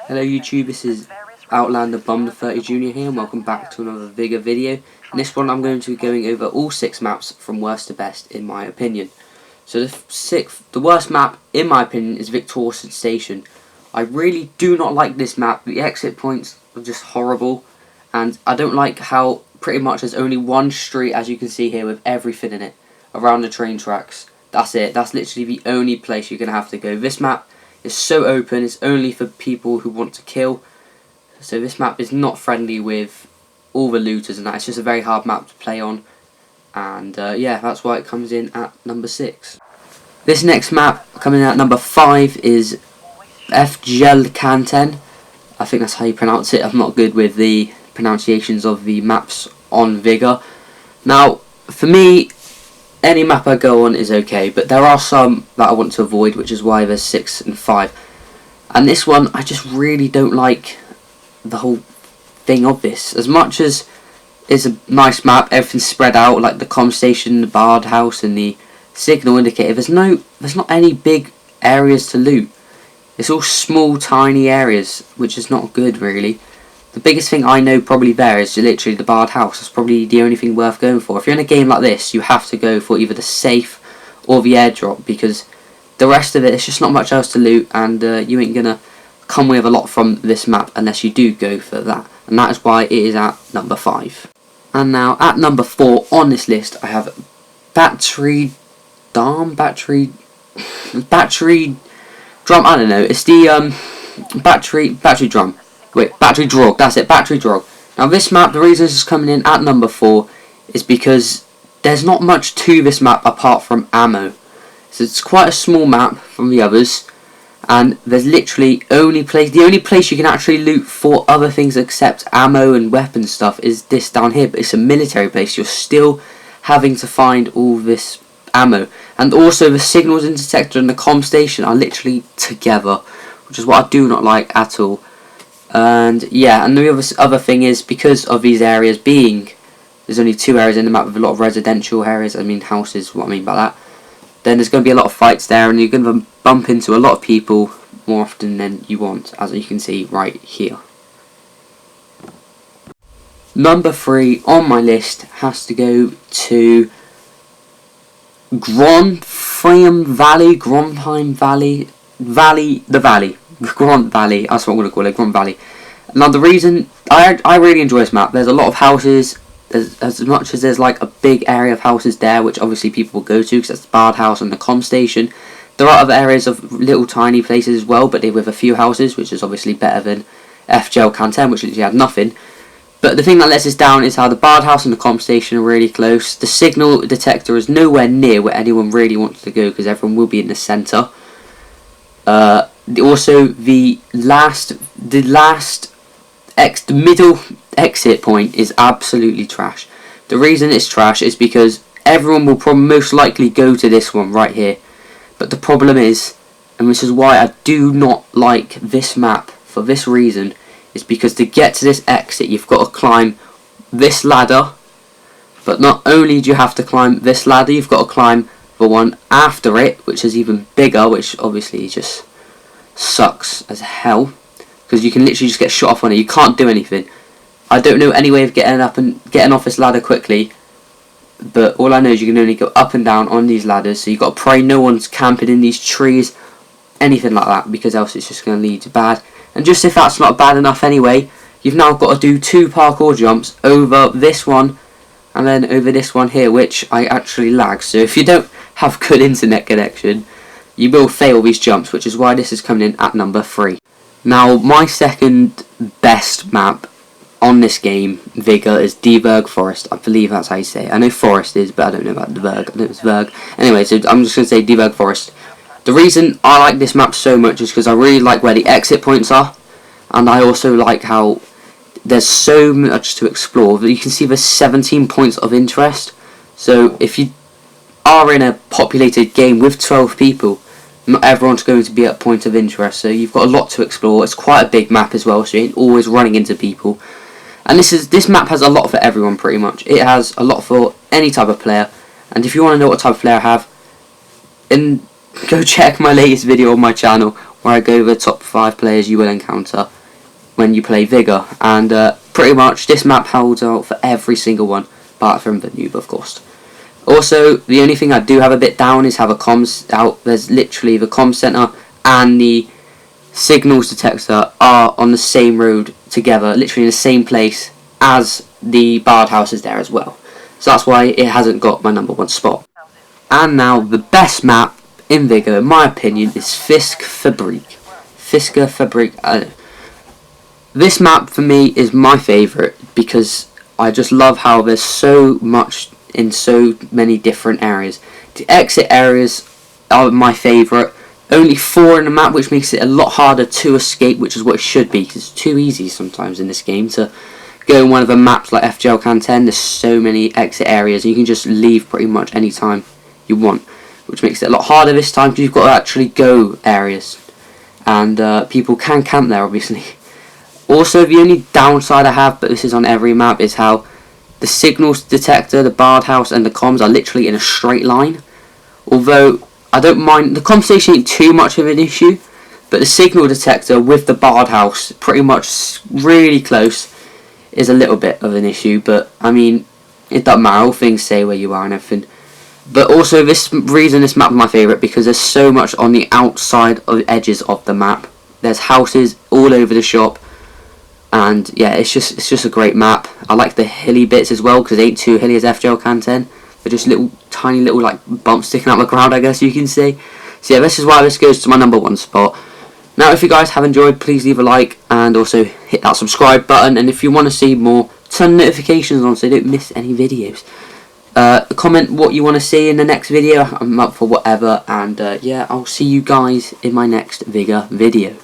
Hello YouTube, this is Outlander Bomb the 30 Junior here, and welcome back to another Vigor video. In this one I'm going to be going over all 6 maps from worst to best in my opinion. So the worst map in my opinion is Victorian Station. I really do not like this map. The exit points are just horrible, and I don't like how pretty much there's only one street, as you can see here, with everything in it around the train tracks. That's it. That's literally the only place you're going to have to go. This map is so open, it's only for people who want to kill. So this map is not friendly with all the looters and that. It's just a very hard map to play on. And yeah, that's why it comes in at number 6. This next map, coming in at number 5, is Vigor. I think that's how you pronounce it. I'm not good with the pronunciations of the maps on Vigor. Now, for me, any map I go on is okay, but there are some that I want to avoid, which is why there's 6 and 5. And this one, I just really don't like the whole thing of this. As much as it's a nice map, everything's spread out, like the comm station, the bard house, and the signal indicator. There's not any big areas to loot. It's all small, tiny areas, which is not good, really. The biggest thing I know probably there is literally the bard house. That's probably the only thing worth going for. If you're in a game like this, you have to go for either the safe or the airdrop, because the rest of it, it's just not much else to loot, and you ain't gonna come with a lot from this map unless you do go for that. And that is why it is at number 5. And now at number 4 on this list, I have battery drum. I don't know. It's the battery drum. Wait, battery drog. That's it, battery drog. Now this map, the reason this is coming in at number 4 is because there's not much to this map apart from ammo. So it's quite a small map from the others, and there's literally the only place you can actually loot for other things except ammo and weapon stuff is this down here. But it's a military base. You're still having to find all this ammo, and also the signals and detector and the comm station are literally together, which is what I do not like at all. And yeah, and the other thing is, because of these areas being, there's only 2 areas in the map with a lot of residential areas, I mean houses, what I mean by that, then there's going to be a lot of fights there, and you're going to bump into a lot of people more often than you want, as you can see right here. Number 3 on my list has to go to Gront Valley, that's what I'm going to call it, Gront Valley. Now the reason, I really enjoy this map. There's a lot of houses, as much as there's like a big area of houses there, which obviously people will go to because that's the bard house and the comm station. There are other areas of little tiny places as well, but they with a few houses, which is obviously better than Vigor, which literally had nothing. But the thing that lets us down is how the bard house and the comm station are really close. The signal detector is nowhere near where anyone really wants to go, because everyone will be in the centre. Also, the middle exit point is absolutely trash. The reason it's trash is because everyone will probably most likely go to this one right here. But the problem is, and this is why I do not like this map for this reason, is because to get to this exit you've got to climb this ladder. But not only do you have to climb this ladder, you've got to climb the one after it, which is even bigger, which obviously just sucks as hell, because you can literally just get shot off on it. You can't do anything. I don't know any way of getting up and getting off this ladder quickly, but all I know is you can only go up and down on these ladders, so you've got to pray no one's camping in these trees, anything like that, because else it's just going to lead to bad. And just if that's not bad enough anyway, you've now got to do 2 parkour jumps over this one and then over this one here, which I actually lag. So if you don't have good internet connection, you will fail these jumps, which is why this is coming in at number 3. Now, my second best map on this game, Vigor, is Debug Forest. I believe that's how you say it. I know Forest is, but I don't know about Debug. I know it's Verg. Anyway, so I'm just going to say Debug Forest. The reason I like this map so much is because I really like where the exit points are, and I also like how there's so much to explore. You can see there's 17 points of interest. So if you are in a populated game with 12 people, not everyone's going to be at a point of interest, so you've got a lot to explore. It's quite a big map as well, so you ain't always running into people. And this map has a lot for everyone pretty much. It has a lot for any type of player, and if you want to know what type of player I have, go check my latest video on my channel where I go over the top 5 players you will encounter when you play Vigor, and pretty much this map holds out for every single one, apart from the noob, of course. Also, the only thing I do have a bit down is how the comms out. There's literally the comms center and the signals detector are on the same road together, literally in the same place as the barred house is there as well. So that's why it hasn't got my #1 spot. And now the best map in Vigor, in my opinion, is Fisker Fabric. This map for me is my favourite because I just love how there's so much in so many different areas. The exit areas are my favourite. Only 4 in the map, which makes it a lot harder to escape, which is what it should be, because it's too easy sometimes in this game to go in one of the maps like FGL Can 10. There's so many exit areas, and you can just leave pretty much any time you want, which makes it a lot harder this time because you've got to actually go areas, and people can camp there, obviously. Also, the only downside I have, but this is on every map, is how the signals detector, the barred house, and the comms are literally in a straight line. Although I don't mind, the comm station ain't too much of an issue, but the signal detector with the barred house pretty much really close is a little bit of an issue. But I mean, it doesn't matter, all things say where you are and everything. But also, this reason this map is my favourite because there's so much on the outside of the edges of the map. There's houses all over the shop. And yeah, it's just a great map. I like the hilly bits as well because it ain't too hilly as FGL Can 10. They're just tiny little like bumps sticking out the ground, I guess you can say. So yeah, this is why this goes to my #1 spot. Now, if you guys have enjoyed, please leave a like and also hit that subscribe button. And if you want to see more, turn notifications on so you don't miss any videos. Comment what you want to see in the next video. I'm up for whatever. And yeah, I'll see you guys in my next Vigor video.